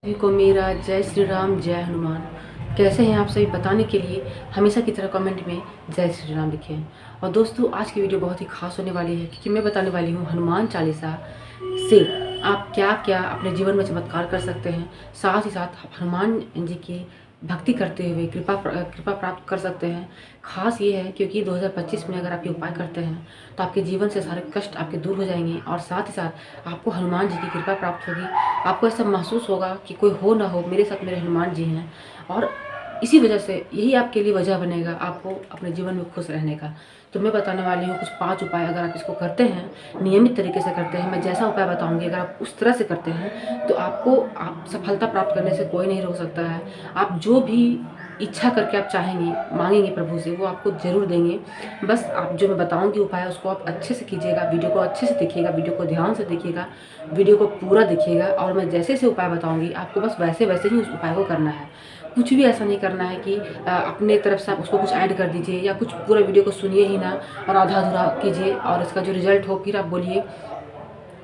सभी को मेरा जय श्री राम जय हनुमान। कैसे हैं आप सभी बताने के लिए हमेशा की तरह कमेंट में जय श्री राम लिखें। और दोस्तों आज की वीडियो बहुत ही खास होने वाली है क्योंकि मैं बताने वाली हूँ हनुमान चालीसा से आप क्या क्या अपने जीवन में चमत्कार कर सकते हैं, साथ ही साथ हनुमान जी की भक्ति करते हुए कृपा प्राप्त कर सकते हैं। खास ये है क्योंकि 2025 में अगर आप ये उपाय करते हैं तो आपके जीवन से सारे कष्ट आपके दूर हो जाएंगे और साथ ही साथ आपको हनुमान जी की कृपा प्राप्त होगी। आपको ऐसा महसूस होगा कि कोई हो ना हो मेरे साथ मेरे हनुमान जी हैं, और इसी वजह से यही आपके लिए वजह बनेगा आपको अपने जीवन में खुश रहने का। तो मैं बताने वाली हूँ कुछ 5 उपाय। अगर आप इसको करते हैं, नियमित तरीके से करते हैं, मैं जैसा उपाय बताऊंगी अगर आप उस तरह से करते हैं तो आप सफलता प्राप्त करने से कोई नहीं रोक सकता है। आप जो भी इच्छा करके आप चाहेंगे, मांगेंगे प्रभु से, वो आपको जरूर देंगे। बस आप जो मैं बताऊंगी उपाय उसको आप अच्छे से कीजिएगा, वीडियो को अच्छे से देखिएगा, वीडियो को ध्यान से देखिएगा, वीडियो को पूरा देखिएगा। और मैं जैसे जैसे उपाय बताऊंगी आपको बस वैसे वैसे ही उस उपाय को करना है। कुछ भी ऐसा नहीं करना है कि अपने तरफ से आप उसको कुछ ऐड कर दीजिए या कुछ पूरा वीडियो को सुनिए ही ना और आधा अधूरा कीजिए और इसका जो रिजल्ट हो फिर आप बोलिए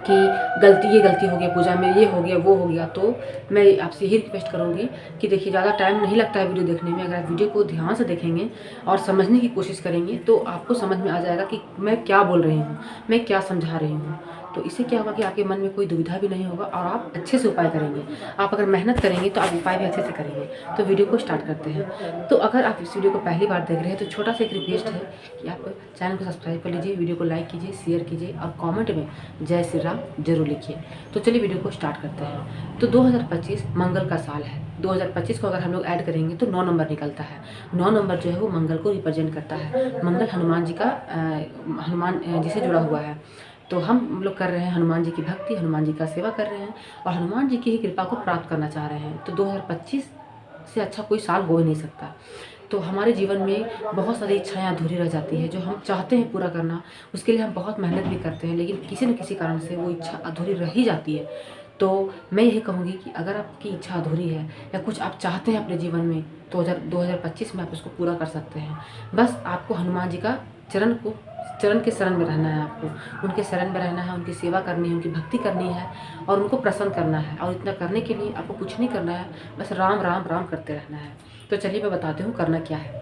कि ये गलती हो गई पूजा में, ये हो गया वो हो गया। तो मैं आपसे यही रिक्वेस्ट करूँगी कि देखिए ज़्यादा टाइम नहीं लगता है वीडियो देखने में। अगर आप वीडियो को ध्यान से देखेंगे और समझने की कोशिश करेंगे तो आपको समझ में आ जाएगा कि मैं क्या बोल रही हूँ, मैं क्या समझा रही हूँ। तो इससे क्या होगा कि आपके मन में कोई दुविधा भी नहीं होगा और आप अच्छे से उपाय करेंगे। आप अगर मेहनत करेंगे तो आप उपाय भी अच्छे से करेंगे। तो वीडियो को स्टार्ट करते हैं। तो अगर आप इस वीडियो को पहली बार देख रहे हैं तो छोटा सा एक रिक्वेस्ट है कि आप चैनल को सब्सक्राइब कर लीजिए, वीडियो को लाइक कीजिए, शेयर कीजिए और कमेंट में जय श्री राम जरूर लिखिए। तो चलिए वीडियो को स्टार्ट करते हैं। तो 2025 मंगल का साल है। 2025 को अगर हम लोग ऐड करेंगे तो 9 नंबर निकलता है। 9 नंबर जो है वो मंगल को रिप्रेजेंट करता है। मंगल हनुमान जी का हनुमान जी से जुड़ा हुआ है। तो हम लोग कर रहे हैं हनुमान जी की भक्ति, हनुमान जी का सेवा कर रहे हैं और हनुमान जी की ही कृपा को प्राप्त करना चाह रहे हैं। तो 2025 से अच्छा कोई साल हो ही नहीं सकता। तो हमारे जीवन में बहुत सारी इच्छाएं अधूरी रह जाती है जो हम चाहते हैं पूरा करना, उसके लिए हम बहुत मेहनत भी करते हैं, लेकिन किसी न किसी कारण से वो इच्छा अधूरी रह ही जाती है। तो मैं यही कहूँगी कि अगर आपकी इच्छा अधूरी है या कुछ आप चाहते हैं अपने जीवन में तो 2025 में आप उसको पूरा कर सकते हैं। बस आपको हनुमान जी का चरण के शरण में रहना है। आपको उनके शरण में रहना है, उनकी सेवा करनी है, उनकी भक्ति करनी है और उनको प्रसन्न करना है। और इतना करने के लिए आपको कुछ नहीं करना है, बस राम राम राम करते रहना है। तो चलिए मैं बताती हूँ करना क्या है।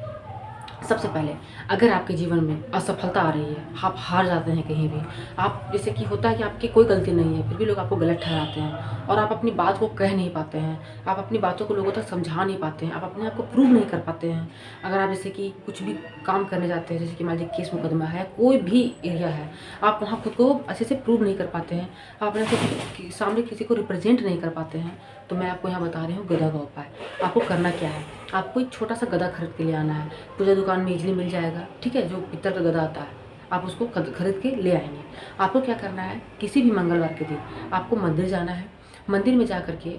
सबसे पहले अगर आपके जीवन में असफलता आ रही है, आप हार जाते हैं कहीं भी, आप जैसे कि होता है कि आपकी कोई गलती नहीं है फिर भी लोग आपको गलत ठहराते हैं और आप अपनी बात को कह नहीं पाते हैं, आप अपनी बातों को लोगों तक समझा नहीं पाते हैं, आप अपने आप को प्रूव नहीं कर पाते हैं। अगर आप जैसे कि कुछ भी काम करने जाते हैं, जैसे कि मान लीजिए केस मुकदमा है, कोई भी एरिया है, आप वहाँ खुद को अच्छे से प्रूव नहीं कर पाते हैं, आप अपने सामने किसी को रिप्रेजेंट नहीं कर पाते हैं, तो मैं आपको यहाँ बता रही हूँ गदा का उपाय। आपको करना क्या है, आपको एक छोटा सा गदा खरीद के ले आना है। पूजा दुकान में इजीली मिल जाएगा, ठीक है, जो पित्तल का गदा आता है, आप उसको खरीद के ले आएंगे। आपको क्या करना है, किसी भी मंगलवार के दिन आपको मंदिर जाना है। मंदिर में जा करके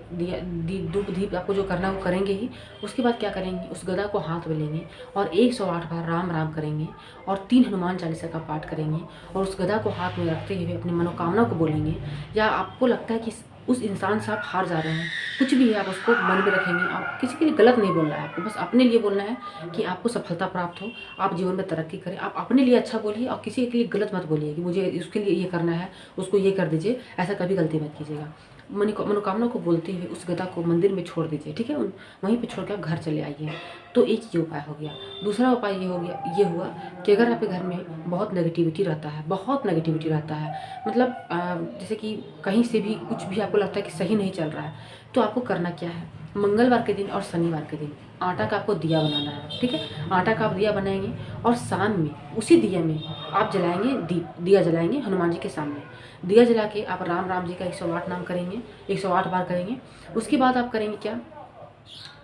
धूप दीप आपको जो करना है वो करेंगे ही। उसके बाद क्या करेंगे, उस गदा को हाथ में लेंगे और 108 बार राम राम करेंगे और 3 हनुमान चालीसा का पाठ करेंगे और उस गदा को हाथ में रखते हुए अपनी मनोकामना को बोलेंगे। या आपको लगता है कि उस इंसान से आप हार जा रहे हैं, कुछ भी है, आप उसको मन में रखेंगे। आप किसी के लिए गलत नहीं बोलना है, आपको बस अपने लिए बोलना है कि आपको सफलता प्राप्त हो, आप जीवन में तरक्की करें। आप अपने लिए अच्छा बोलिए और किसी के लिए गलत मत बोलिए कि मुझे उसके लिए ये करना है, उसको ये कर दीजिए, ऐसा कभी गलती मत कीजिएगा। मनोकामना को बोलते हुए उस गदा को मंदिर में छोड़ दीजिए, ठीक है, वहीं पे छोड़ के आप घर चले आइए। तो एक ये उपाय हो गया। दूसरा उपाय ये हुआ कि अगर आपके घर में बहुत नेगेटिविटी रहता है, बहुत नेगेटिविटी रहता है, मतलब जैसे कि कहीं से भी कुछ भी आपको लगता है कि सही नहीं चल रहा है, तो आपको करना क्या है, मंगलवार के दिन और शनिवार के दिन आटा का आपको दिया बनाना है, ठीक है। आटा का आप दिया बनाएंगे और शाम में उसी दिया में आप जलाएंगे दिया जलाएंगे हनुमान जी के सामने। दिया जला के आप राम राम जी का 108 नाम करेंगे, 108 बार करेंगे। उसके बाद आप करेंगे क्या,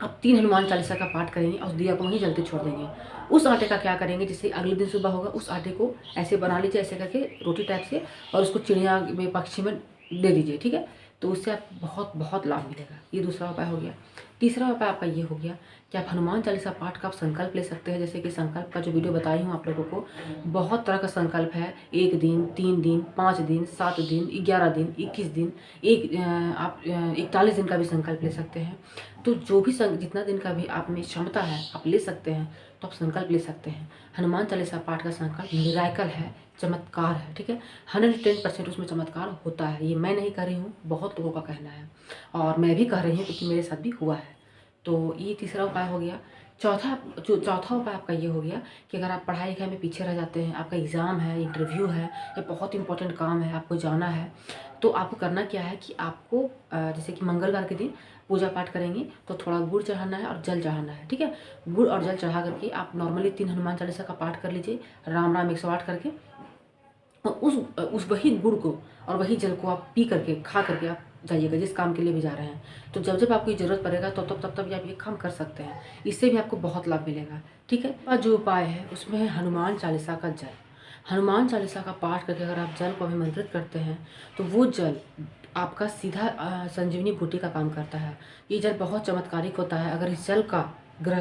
आप 3 हनुमान चालीसा का पाठ करेंगे और उस दिया को वहीं जलते छोड़ देंगे। उस आटे का क्या करेंगे, जैसे अगले दिन सुबह होगा उस आटे को ऐसे बना लीजिए, ऐसे करके रोटी टाइप से, और उसको चिड़िया में पक्षी में दे दीजिए, ठीक है। तो उससे आप बहुत बहुत लाभ मिलेगा। ये दूसरा उपाय हो गया। तीसरा उपाय आपका ये हो गया कि आप हनुमान चालीसा पाठ का आप संकल्प ले सकते हैं। जैसे कि संकल्प का जो वीडियो बताई हूँ आप लोगों को, बहुत तरह का संकल्प है। 1 दिन, 3 दिन, 5 दिन, 7 दिन, 11 दिन, 21 दिन, आप 41 दिन का भी संकल्प ले सकते हैं। तो जो भी जितना दिन का भी आप में क्षमता है आप ले सकते हैं, तो आप संकल्प ले सकते हैं। हनुमान चालीसा पाठ का संकल्प मिराकल है, चमत्कार है, ठीक है। 110% उसमें चमत्कार होता है। ये मैं नहीं कह रही हूँ, बहुत लोगों का कहना है और मैं भी कह रही हूँ क्योंकि मेरे साथ भी हुआ है। तो ये तीसरा उपाय हो गया। चौथा उपाय आपका ये हो गया कि अगर आप पढ़ाई लिखाई में पीछे रह जाते हैं, आपका एग्ज़ाम है, इंटरव्यू है या बहुत इंपॉर्टेंट काम है, आपको जाना है, तो आपको करना क्या है कि आपको जैसे कि मंगलवार के दिन पूजा पाठ करेंगे तो थोड़ा गुड़ चढ़ाना है और जल चढ़ाना है, ठीक है। गुड़ और जल चढ़ा करके आप नॉर्मली 3 हनुमान चालीसा का पाठ कर लीजिए, राम राम 108 करके। और उस वही गुड़ को और वही जल को आप पी करके, खा करके आप जाइएगा जिस काम के लिए भी जा रहे हैं। तो जब जब आपको ज़रूरत पड़ेगा तब आप ये काम कर सकते हैं। इससे भी आपको बहुत लाभ मिलेगा, ठीक है। और जो उपाय है उसमें है हनुमान चालीसा का जल। हनुमान चालीसा का पाठ करके अगर आप जल को अभिमंत्रित करते हैं तो वो जल आपका सीधा संजीवनी बूटी का काम करता है। ये जल बहुत चमत्कारिक होता है। अगर इस जल का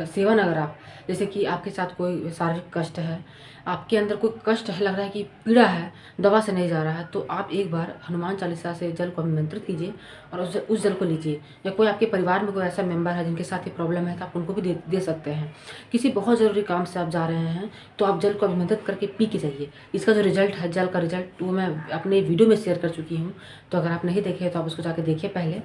सेवन अगर आप, जैसे कि आपके साथ कोई शारीरिक कष्ट है, आपके अंदर कोई कष्ट है, लग रहा है कि पीड़ा है, दवा से नहीं जा रहा है, तो आप एक बार हनुमान चालीसा से जल को अभिमंत्रित कीजिए और उस जल को लीजिए। या कोई आपके परिवार में कोई ऐसा मेंबर है जिनके साथ ये प्रॉब्लम है तो आप उनको भी दे सकते हैं। किसी बहुत ज़रूरी काम से आप जा रहे हैं तो आप जल को अभिमंत्रित करके पी के जाइए। इसका जो रिजल्ट है, जल का रिजल्ट, वो मैं अपने वीडियो में शेयर कर चुकी हूँ। तो अगर आप नहीं देखे तो आप उसको जाके देखिए पहले।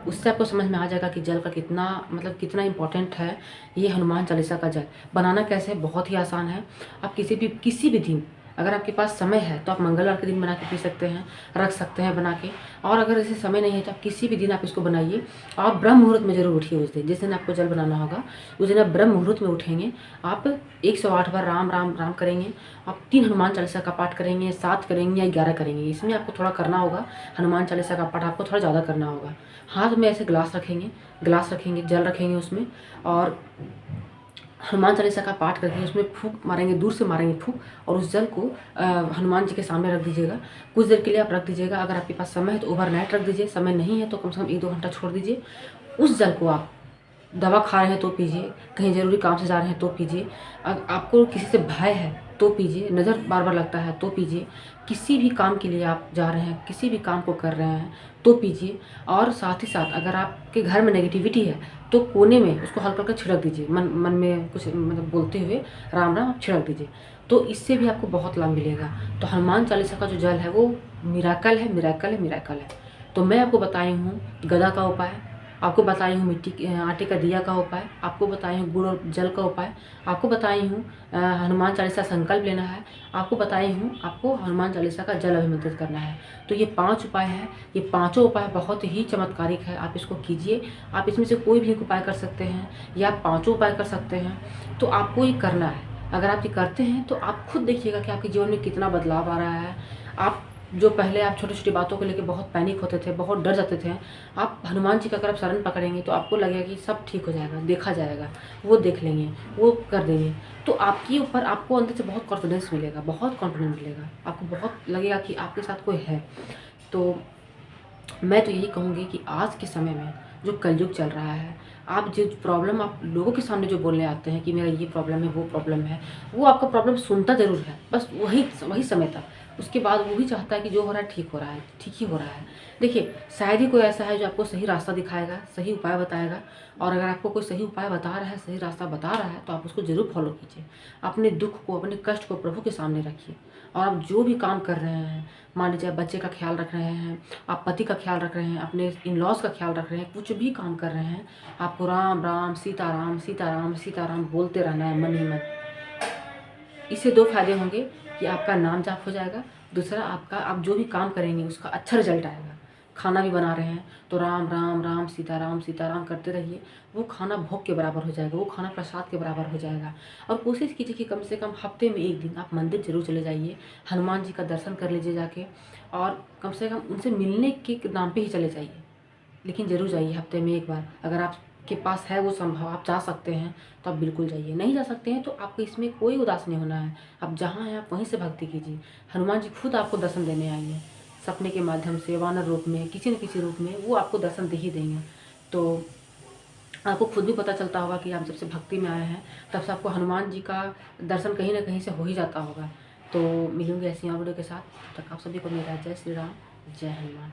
उससे आपको समझ में आ जाएगा कि जल का कितना इंपॉर्टेंट है। ये हनुमान चालीसा का जल बनाना कैसे है, बहुत ही आसान है। आप किसी भी दिन, अगर आपके पास समय है तो आप मंगलवार के दिन बना के पी सकते हैं, रख सकते हैं बना के। और अगर ऐसे समय नहीं है तो आप किसी भी दिन आप इसको बनाइए और ब्रह्म मुहूर्त में जरूर उठिए। उस दिन जिस दिन आपको जल बनाना होगा उस दिन आप ब्रह्म मुहूर्त में उठेंगे। आप 108 बार राम राम राम करेंगे। आप 3 हनुमान चालीसा का पाठ करेंगे, 7 करेंगे या 11 करेंगे। इसमें आपको थोड़ा करना होगा, हनुमान चालीसा का पाठ आपको थोड़ा ज़्यादा करना होगा। हाथ में ऐसे गिलास रखेंगे, जल रखेंगे उसमें, और हनुमान चालीसा का पाठ करके उसमें फूंक मारेंगे, दूर से मारेंगे फूंक, और उस जल को हनुमान जी के सामने रख दीजिएगा। कुछ देर के लिए आप रख दीजिएगा। अगर आपके पास समय है तो ओवरनाइट रख दीजिए, समय नहीं है तो कम से कम 1-2 घंटा छोड़ दीजिए। उस जल को आप दवा खा रहे हैं तो पीजिए, कहीं ज़रूरी काम से जा रहे हैं तो पीजिए, आपको किसी से भय है तो पीजिए, नज़र बार बार लगता है तो पीजिए, किसी भी काम के लिए आप जा रहे हैं, किसी भी काम को कर रहे हैं तो पीजिए। और साथ ही साथ अगर आपके घर में नेगेटिविटी है तो कोने में उसको हल्का हल्का छिड़क दीजिए, मन में कुछ मतलब बोलते हुए राम राम छिड़क दीजिए। तो इससे भी आपको बहुत लाभ मिलेगा। तो हनुमान चालीसा का जो जल है वो मिराकल है, मिराकल है, मिराकल है। तो मैं आपको बताई हूँ गदा का उपाय, आपको बताई हूँ मिट्टी के आटे का दिया का उपाय, आपको बताई हूँ गुड़ और जल का उपाय, आपको बताई हूँ हनुमान चालीसा संकल्प लेना है, आपको बताई हूँ आपको हनुमान चालीसा का जल अभिमंत्रित करना है। तो ये 5 उपाय हैं। ये पाँचों उपाय बहुत ही चमत्कारिक है। आप इसको कीजिए। आप इसमें से कोई भी एक उपाय कर सकते हैं या आप 5 उपाय कर सकते हैं। तो आपको ये करना है। अगर आप ये करते हैं तो आप खुद देखिएगा कि आपके जीवन में कितना बदलाव आ रहा है। आप जो पहले आप छोटी छोटी बातों को लेकर बहुत पैनिक होते थे, बहुत डर जाते थे, आप हनुमान जी का अगर आप शरण पकड़ेंगे तो आपको लगेगा कि सब ठीक हो जाएगा, देखा जाएगा, वो देख लेंगे, वो कर देंगे। तो आपके ऊपर आपको अंदर से बहुत कॉन्फिडेंस मिलेगा, बहुत कॉन्फिडेंस मिलेगा। आपको बहुत लगेगा कि आपके साथ कोई है। तो मैं तो यही कहूँगी कि आज के समय में जो कलयुग चल रहा है, आप जो प्रॉब्लम आप लोगों के सामने जो बोलने आते हैं कि मेरा ये प्रॉब्लम है, वो प्रॉब्लम है, वो आपका प्रॉब्लम सुनता ज़रूर है, बस वही समय तक। उसके बाद वो भी चाहता है कि जो हो रहा है ठीक हो रहा है, ठीक ही हो रहा है। देखिए, शायद ही कोई ऐसा है जो आपको सही रास्ता दिखाएगा, सही उपाय बताएगा। और अगर आपको कोई सही उपाय बता रहा है, सही रास्ता बता रहा है, तो आप उसको ज़रूर फॉलो कीजिए। अपने दुःख को, अपने कष्ट को प्रभु के सामने रखिए। और आप जो भी काम कर रहे हैं, मान लीजिए आप बच्चे का ख्याल रख रहे हैं, आप पति का ख्याल रख रहे हैं, अपने इन-लॉज़ का ख्याल रख रहे हैं, कुछ भी काम कर रहे हैं, आपको राम राम सीताराम सीताराम सीताराम बोलते रहना है मन ही मन। इससे 2 फायदे होंगे कि आपका नाम जाप हो जाएगा, दूसरा आप जो भी काम करेंगे उसका अच्छा रिजल्ट आएगा। खाना भी बना रहे हैं तो राम राम राम सीताराम सीताराम करते रहिए, वो खाना भोग के बराबर हो जाएगा, वो खाना प्रसाद के बराबर हो जाएगा। और कोशिश कीजिए कि कम से कम हफ्ते में 1 दिन आप मंदिर ज़रूर चले जाइए, हनुमान जी का दर्शन कर लीजिए जाके, और कम से कम उनसे मिलने के नाम पे ही चले जाइए, लेकिन ज़रूर जाइए हफ्ते में 1 बार। अगर आपके पास है वो संभव, आप जा सकते हैं तो आप बिल्कुल जाइए। नहीं जा सकते हैं तो आपको इसमें कोई उदास नहीं होना है। आप जहाँ हैं आप वहीं से भक्ति कीजिए। हनुमान जी खुद आपको दर्शन देने आएंगे, सपने के माध्यम से, वानर रूप में, किसी न किसी रूप में वो आपको दर्शन दे ही देंगे। तो आपको खुद भी पता चलता होगा कि आप जब से भक्ति में आए हैं तब से आपको हनुमान जी का दर्शन कहीं ना कहीं से हो ही जाता होगा। तो मिलूंगी ऐसी और वीडियो के साथ। तब तक आप सभी को मेरा जय श्री राम, जय हनुमान।